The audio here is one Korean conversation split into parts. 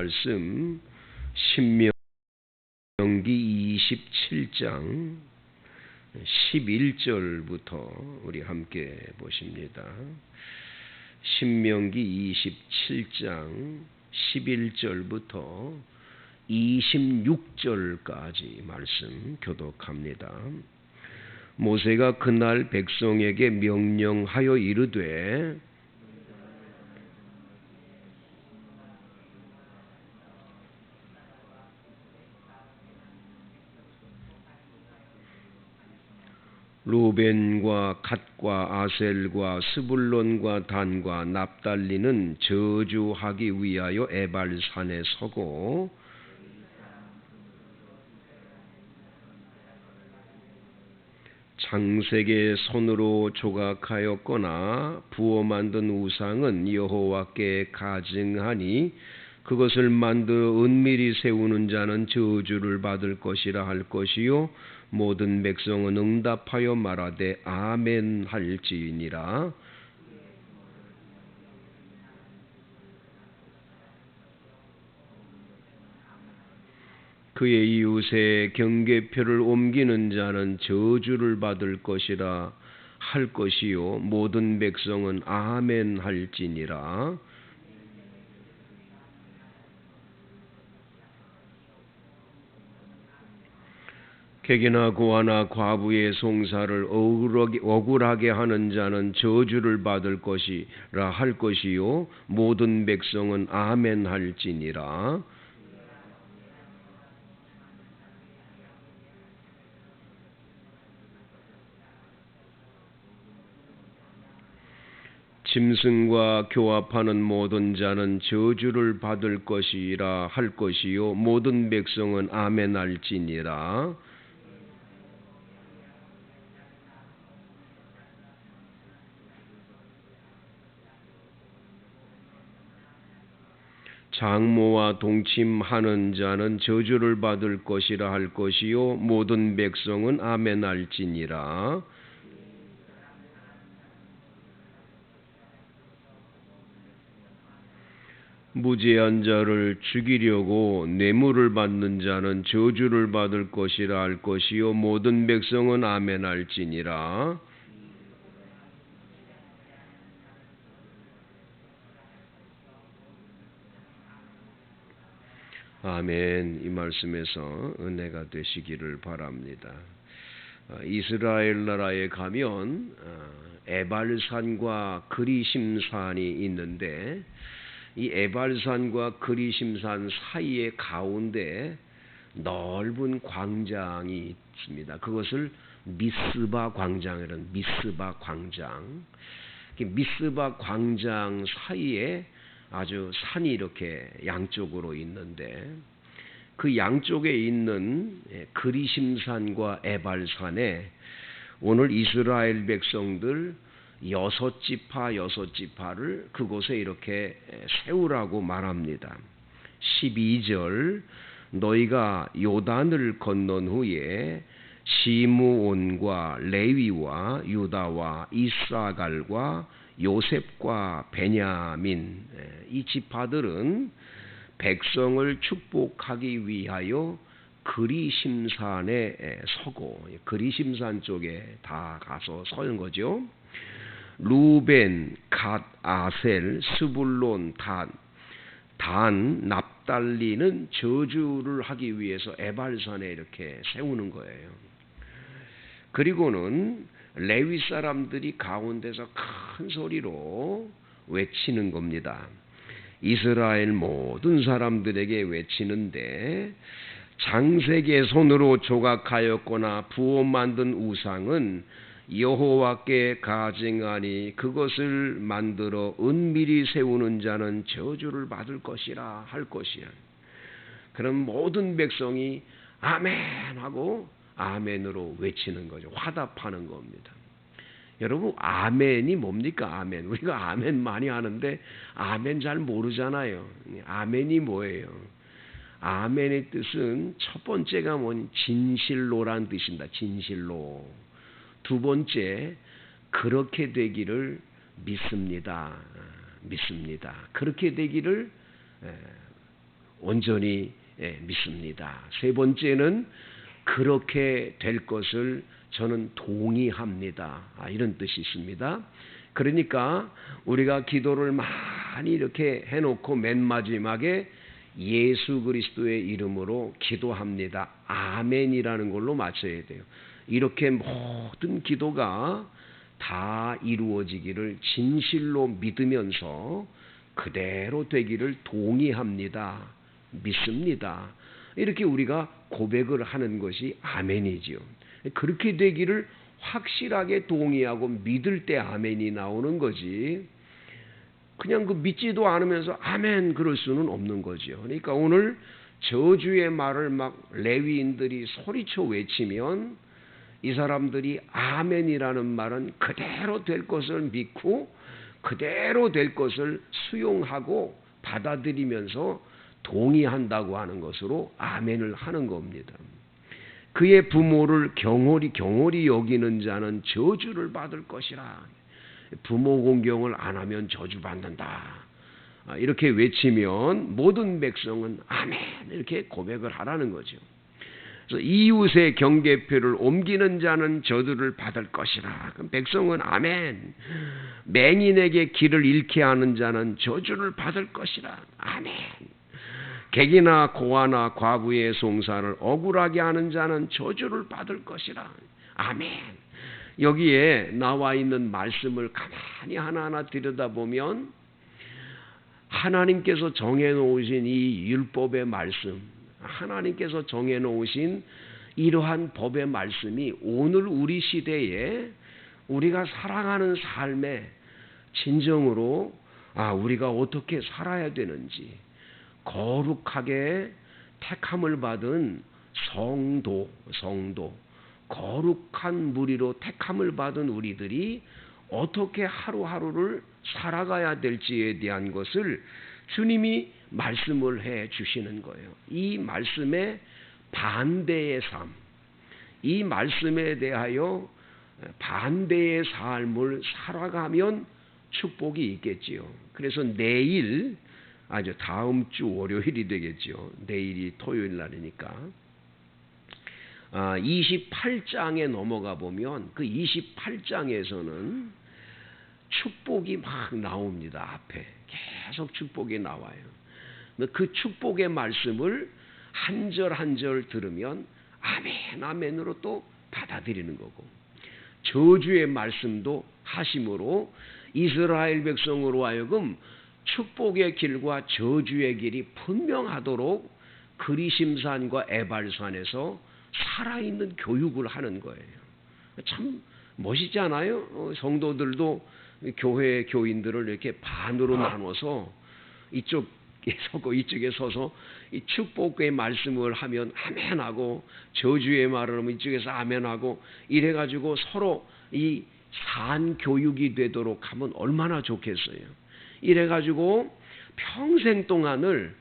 말씀 신명기 27장 11절부터 우리 함께 보십니다. 신명기 27장 11절부터 26절까지 말씀 교독합니다. 모세가 그날 백성에게 명령하여 이르되 루벤과 갓과 아셀과 스불론과 단과 납달리는 저주하기 위하여 에발산에 서고 장색의 손으로 조각하였거나 부어 만든 우상은 여호와께 가증하니 그것을 만들어 은밀히 세우는 자는 저주를 받을 것이라 할 것이요 모든 백성은 응답하여 말하되 아멘 할지니라. 그의 이웃의 경계표를 옮기는 자는 저주를 받을 것이라 할 것이요 모든 백성은 아멘 할지니라. 객이나 고아나 과부의 송사를 억울하게 하는 자는 저주를 받을 것이라 할 것이요 모든 백성은 아멘 할지니라. 짐승과 교합하는 모든 자는 저주를 받을 것이라 할 것이요 모든 백성은 아멘 할지니라. 장모와 동침하는 자는 저주를 받을 것이라 할 것이요 모든 백성은 아멘 할지니라. 무죄한 자를 죽이려고 뇌물을 받는 자는 저주를 받을 것이라 할 것이요 모든 백성은 아멘 할지니라. 아멘. 이 말씀에서 은혜가 되시기를 바랍니다. 이스라엘 나라에 가면 에발산과 그리심산이 있는데 이 에발산과 그리심산 사이의 가운데 넓은 광장이 있습니다. 그것을 미스바 광장이라는 미스바 광장. 미스바 광장 사이에 아주 산이 이렇게 양쪽으로 있는데 그 양쪽에 있는 그리심산과 에발산에 오늘 이스라엘 백성들 6지파를 그곳에 이렇게 세우라고 말합니다. 12절 너희가 요단을 건넌 후에 시므온과 레위와 유다와 이스라갈과 요셉과 베냐민 이 지파들은 백성을 축복하기 위하여 그리심산에 서고 그리심산 쪽에 다 가서 서는 거죠. 루벤, 갓, 아셀, 스불론, 단, 납달리는 저주를 하기 위해서 에발산에 이렇게 세우는 거예요. 그리고는 레위 사람들이 가운데서 큰 소리로 외치는 겁니다. 이스라엘 모든 사람들에게 외치는데 장색의 손으로 조각하였거나 부어 만든 우상은 여호와께 가증하니 그것을 만들어 은밀히 세우는 자는 저주를 받을 것이라 할 것이야. 그럼 모든 백성이 아멘 하고 아멘으로 외치는 거죠. 화답하는 겁니다. 여러분 아멘이 뭡니까? 아멘. 우리가 아멘 많이 하는데 아멘 잘 모르잖아요. 아멘이 뭐예요? 아멘의 뜻은 첫 번째가 뭐니? 진실로란 뜻입니다. 진실로. 두 번째 그렇게 되기를 믿습니다. 그렇게 되기를 온전히 믿습니다. 세 번째는 그렇게 될 것을 저는 동의합니다. 이런 뜻이 있습니다. 그러니까 우리가 기도를 많이 이렇게 해놓고 맨 마지막에 예수 그리스도의 이름으로 기도합니다. 아멘이라는 걸로 맞춰야 돼요. 이렇게 모든 기도가 다 이루어지기를 진실로 믿으면서 그대로 되기를 동의합니다. 믿습니다. 이렇게 우리가 고백을 하는 것이 아멘이지요. 그렇게 되기를 확실하게 동의하고 믿을 때 아멘이 나오는 거지. 그냥 그 믿지도 않으면서 아멘 그럴 수는 없는 거죠. 그러니까 오늘 저주의 말을 막 레위인들이 소리쳐 외치면 이 사람들이 아멘이라는 말은 그대로 될 것을 믿고 그대로 될 것을 수용하고 받아들이면서 동의한다고 하는 것으로 아멘을 하는 겁니다. 그의 부모를 경홀히 여기는 자는 저주를 받을 것이라. 부모 공경을 안 하면 저주받는다. 이렇게 외치면 모든 백성은 아멘 이렇게 고백을 하라는 거죠. 그래서 이웃의 경계표를 옮기는 자는 저주를 받을 것이라. 그럼 백성은 아멘. 맹인에게 길을 잃게 하는 자는 저주를 받을 것이라. 아멘. 객이나 고아나 과부의 송사를 억울하게 하는 자는 저주를 받을 것이라. 아멘. 여기에 나와 있는 말씀을 가만히 하나하나 들여다보면 하나님께서 정해놓으신 이 율법의 말씀, 하나님께서 정해놓으신 이러한 법의 말씀이 오늘 우리 시대에 우리가 살아가는 삶에 진정으로 우리가 어떻게 살아야 되는지, 거룩하게 택함을 받은 성도, 거룩한 무리로 택함을 받은 우리들이 어떻게 하루하루를 살아가야 될지에 대한 것을 주님이 말씀을 해 주시는 거예요. 이 말씀의 반대의 삶, 이 말씀에 대하여 반대의 삶을 살아가면 축복이 있겠지요. 그래서 내일, 다음 주 월요일이 되겠죠. 내일이 토요일 날이니까. 28장에 넘어가 보면 그 28장에서는 축복이 막 나옵니다. 앞에 계속 축복이 나와요. 그 축복의 말씀을 한 절 한 절 들으면 아멘 아멘으로 또 받아들이는 거고, 저주의 말씀도 하심으로 이스라엘 백성으로 하여금 축복의 길과 저주의 길이 분명하도록 그리심산과 에발산에서 살아있는 교육을 하는 거예요. 참 멋있지 않아요? 성도들도 교회 교인들을 이렇게 반으로 나눠서 이쪽에 서고 이쪽에 서서 이 축복의 말씀을 하면 아멘하고 저주의 말을 하면 이쪽에서 아멘하고 이래가지고 서로 이 산 교육이 되도록 하면 얼마나 좋겠어요. 이래가지고 평생 동안을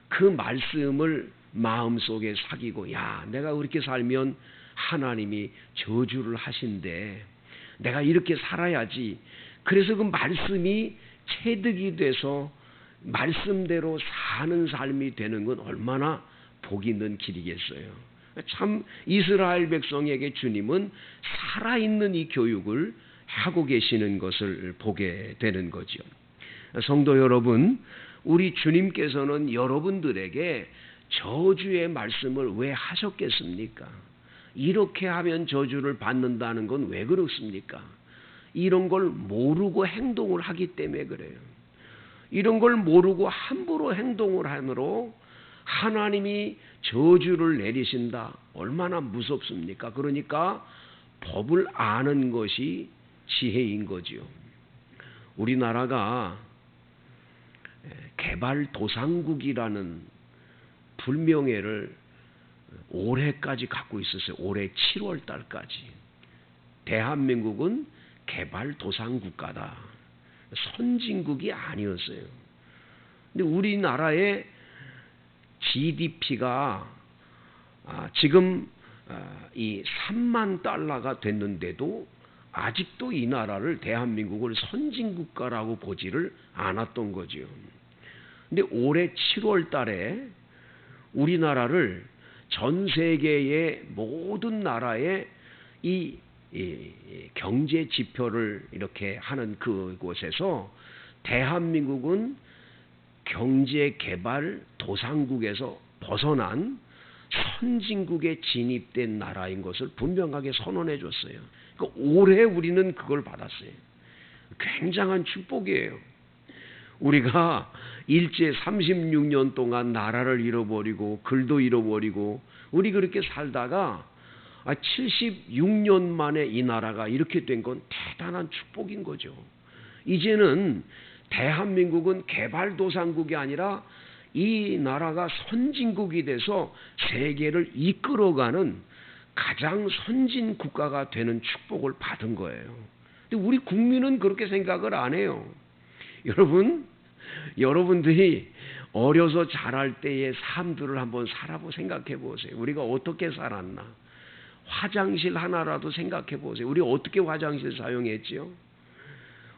그 말씀을 마음속에 사귀고, 내가 그렇게 살면 하나님이 저주를 하신대, 내가 이렇게 살아야지. 그래서 그 말씀이 체득이 돼서 말씀대로 사는 삶이 되는 건 얼마나 복 있는 길이겠어요. 참 이스라엘 백성에게 주님은 살아있는 이 교육을 하고 계시는 것을 보게 되는 거죠. 성도 여러분, 우리 주님께서는 여러분들에게 저주의 말씀을 왜 하셨겠습니까? 이렇게 하면 저주를 받는다는 건 왜 그렇습니까? 이런 걸 모르고 행동을 하기 때문에 그래요. 이런 걸 모르고 함부로 행동을 하므로 하나님이 저주를 내리신다. 얼마나 무섭습니까? 그러니까 법을 아는 것이 지혜인 거지요. 우리나라가 개발도상국이라는 불명예를 올해까지 갖고 있었어요. 올해 7월 달까지. 대한민국은 개발도상국가다. 선진국이 아니었어요. 근데 우리나라의 GDP가 지금 이 3만 달러가 됐는데도 아직도 이 나라를, 대한민국을 선진국가라고 보지를 않았던 거죠. 근데 올해 7월 달에 우리나라를 전 세계의 모든 나라의 이 경제 지표를 이렇게 하는 그곳에서 대한민국은 경제 개발 도상국에서 벗어난 선진국에 진입된 나라인 것을 분명하게 선언해 줬어요. 그러니까 올해 우리는 그걸 받았어요. 굉장한 축복이에요. 우리가 일제 36년 동안 나라를 잃어버리고 글도 잃어버리고 우리 그렇게 살다가 76년 만에 이 나라가 이렇게 된 건 대단한 축복인 거죠. 이제는 대한민국은 개발도상국이 아니라 이 나라가 선진국이 돼서 세계를 이끌어가는 가장 선진 국가가 되는 축복을 받은 거예요. 근데 우리 국민은 그렇게 생각을 안 해요. 여러분들이 어려서 자랄 때의 삶들을 한번 생각해 보세요. 우리가 어떻게 살았나? 화장실 하나라도 생각해 보세요. 우리 어떻게 화장실 사용했지요?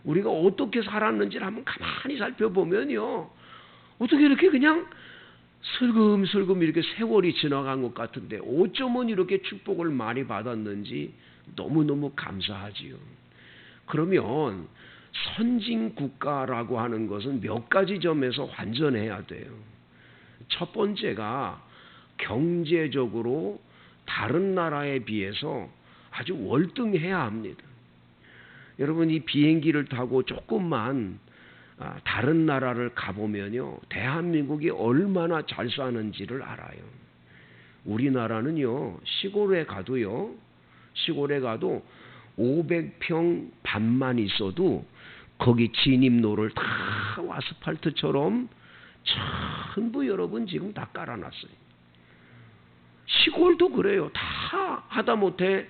우리가 어떻게 살았는지를 한번 가만히 살펴보면요. 어떻게 이렇게 그냥 슬금슬금 이렇게 세월이 지나간 것 같은데 어쩌면 이렇게 축복을 많이 받았는지 너무너무 감사하지요. 그러면 선진국가라고 하는 것은 몇 가지 점에서 환전해야 돼요. 첫 번째가 경제적으로 다른 나라에 비해서 아주 월등해야 합니다. 여러분 이 비행기를 타고 조금만 다른 나라를 가보면요. 대한민국이 얼마나 잘 사는지를 알아요. 우리나라는요. 시골에 가도 500평 밭만 있어도 거기 진입로를 다 아스팔트처럼 전부 여러분 지금 다 깔아놨어요. 시골도 그래요. 다 하다못해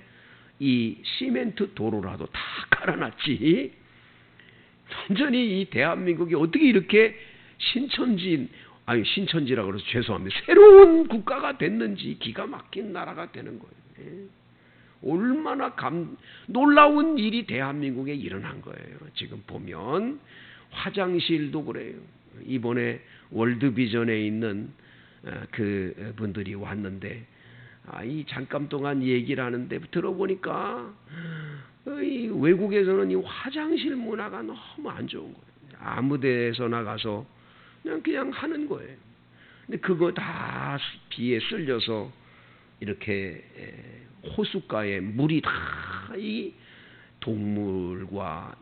이 시멘트 도로라도 다 깔아놨지. 완전히 이 대한민국이 어떻게 이렇게 신천지라고 그래서 죄송합니다. 새로운 국가가 됐는지 기가 막힌 나라가 되는 거예요. 얼마나 놀라운 일이 대한민국에 일어난 거예요. 지금 보면 화장실도 그래요. 이번에 월드비전에 있는 그 분들이 왔는데 이 잠깐 동안 얘기를 하는데 들어보니까 이 외국에서는 이 화장실 문화가 너무 안 좋은 거예요. 아무 데서나 가서 그냥 하는 거예요. 근데 그거 다 비에 쓸려서 이렇게 호숫가에 물이 다 이 동물과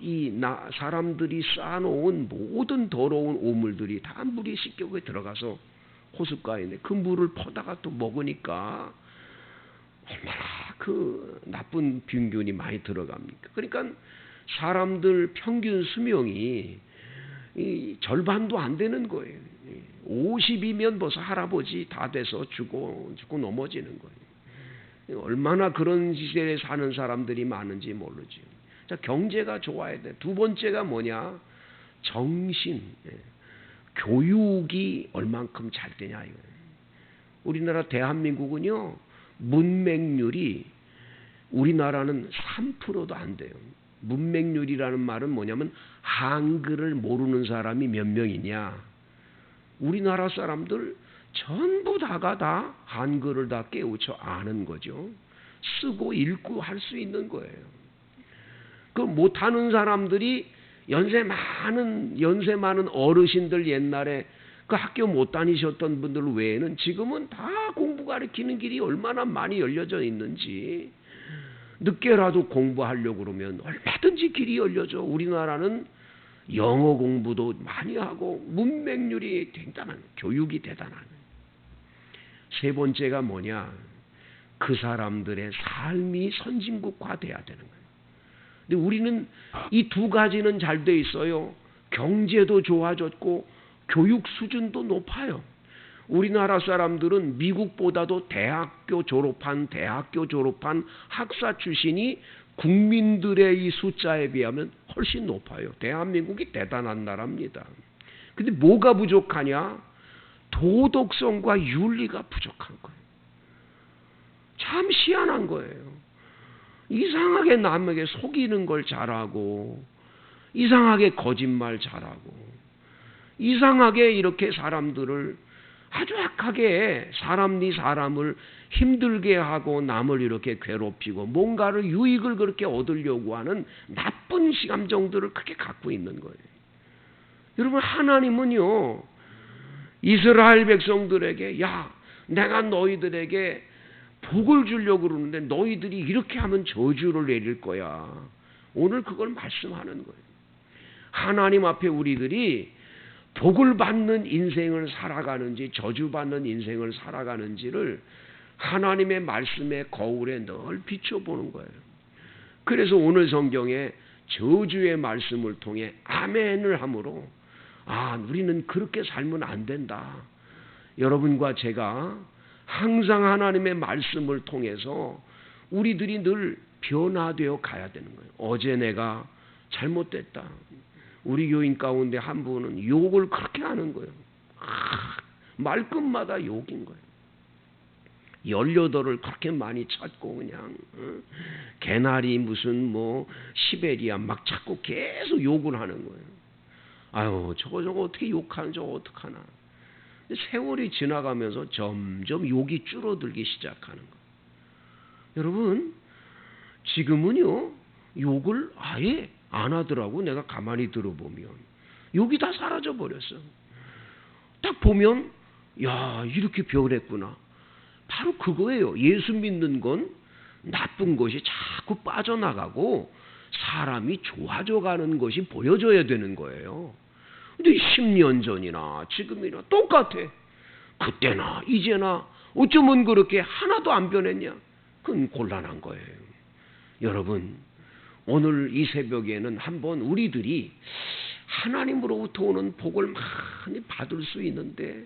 사람들이 쌓아놓은 모든 더러운 오물들이 다 물이 씻겨 들어가서 호숫가에 있는데 그 물을 퍼다가 또 먹으니까 얼마나 그 나쁜 병균이 많이 들어갑니까? 그러니까 사람들 평균 수명이 절반도 안 되는 거예요. 50이면 벌써 할아버지 다 돼서 죽고 넘어지는 거예요. 얼마나 그런 시대에 사는 사람들이 많은지 모르죠. 자, 경제가 좋아야 돼. 두 번째가 뭐냐? 정신, 교육이 얼만큼 잘 되냐 이거예요. 우리나라 대한민국은요. 문맹률이 우리나라는 3%도 안 돼요. 문맹률이라는 말은 뭐냐면 한글을 모르는 사람이 몇 명이냐. 우리나라 사람들 전부 다가 다 한글을 다 깨우쳐 아는 거죠. 쓰고 읽고 할 수 있는 거예요. 그 못하는 사람들이 연세 많은 어르신들 옛날에 그 학교 못 다니셨던 분들 외에는 지금은 다 공부 가르치는 길이 얼마나 많이 열려져 있는지 늦게라도 공부하려고 그러면 얼마든지 길이 열려져. 우리나라는 영어 공부도 많이 하고 문맹률이 대단한 교육이 대단한. 세 번째가 뭐냐? 그 사람들의 삶이 선진국화돼야 되는 거예요. 근데 우리는 이 두 가지는 잘 돼 있어요. 경제도 좋아졌고 교육 수준도 높아요. 우리나라 사람들은 미국보다도 대학교 졸업한 학사 출신이 국민들의 이 숫자에 비하면 훨씬 높아요. 대한민국이 대단한 나라입니다. 근데 뭐가 부족하냐? 도덕성과 윤리가 부족한 거예요. 참 희한한 거예요. 이상하게 남에게 속이는 걸 잘하고 이상하게 거짓말 잘하고 이상하게 이렇게 사람들을 아주 악하게 사람이 사람을 힘들게 하고 남을 이렇게 괴롭히고 뭔가를 유익을 그렇게 얻으려고 하는 나쁜 감정들을 크게 갖고 있는 거예요. 여러분, 하나님은요, 이스라엘 백성들에게 야, 내가 너희들에게 복을 주려고 그러는데 너희들이 이렇게 하면 저주를 내릴 거야. 오늘 그걸 말씀하는 거예요. 하나님 앞에 우리들이 복을 받는 인생을 살아가는지 저주받는 인생을 살아가는지를 하나님의 말씀의 거울에 늘 비춰보는 거예요. 그래서 오늘 성경에 저주의 말씀을 통해 아멘을 함으로 우리는 그렇게 살면 안 된다. 여러분과 제가 항상 하나님의 말씀을 통해서 우리들이 늘 변화되어 가야 되는 거예요. 어제 내가 잘못됐다. 우리 교인 가운데 한 분은 욕을 그렇게 하는 거예요. 말끝마다 욕인 거예요. 18을 그렇게 많이 찾고 그냥 개나리 무슨 시베리아 막 찾고 계속 욕을 하는 거예요. 아유, 저거 어떻게 욕하는 저거 어떡하나. 세월이 지나가면서 점점 욕이 줄어들기 시작하는 거예요. 여러분, 지금은요, 욕을 아예 안 하더라고. 내가 가만히 들어보면 욕이 다 사라져 버렸어. 딱 보면 야, 이렇게 변했구나. 바로 그거예요. 예수 믿는 건 나쁜 것이 자꾸 빠져나가고 사람이 좋아져 가는 것이 보여져야 되는 거예요. 근데 10년 전이나 지금이나 똑같아. 그때나 이제나 어쩌면 그렇게 하나도 안 변했냐? 그건 곤란한 거예요. 여러분, 오늘 이 새벽에는 한번 우리들이 하나님으로부터 오는 복을 많이 받을 수 있는데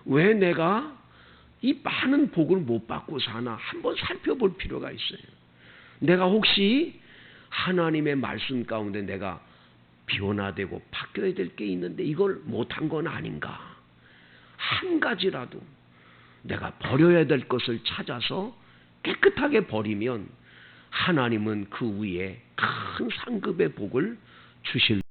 왜 내가 이 많은 복을 못 받고 사나 한번 살펴볼 필요가 있어요. 내가 혹시 하나님의 말씀 가운데 내가 변화되고 바뀌어야 될 게 있는데 이걸 못한 건 아닌가? 한 가지라도 내가 버려야 될 것을 찾아서 깨끗하게 버리면 하나님은 그 위에 큰 상급의 복을 주실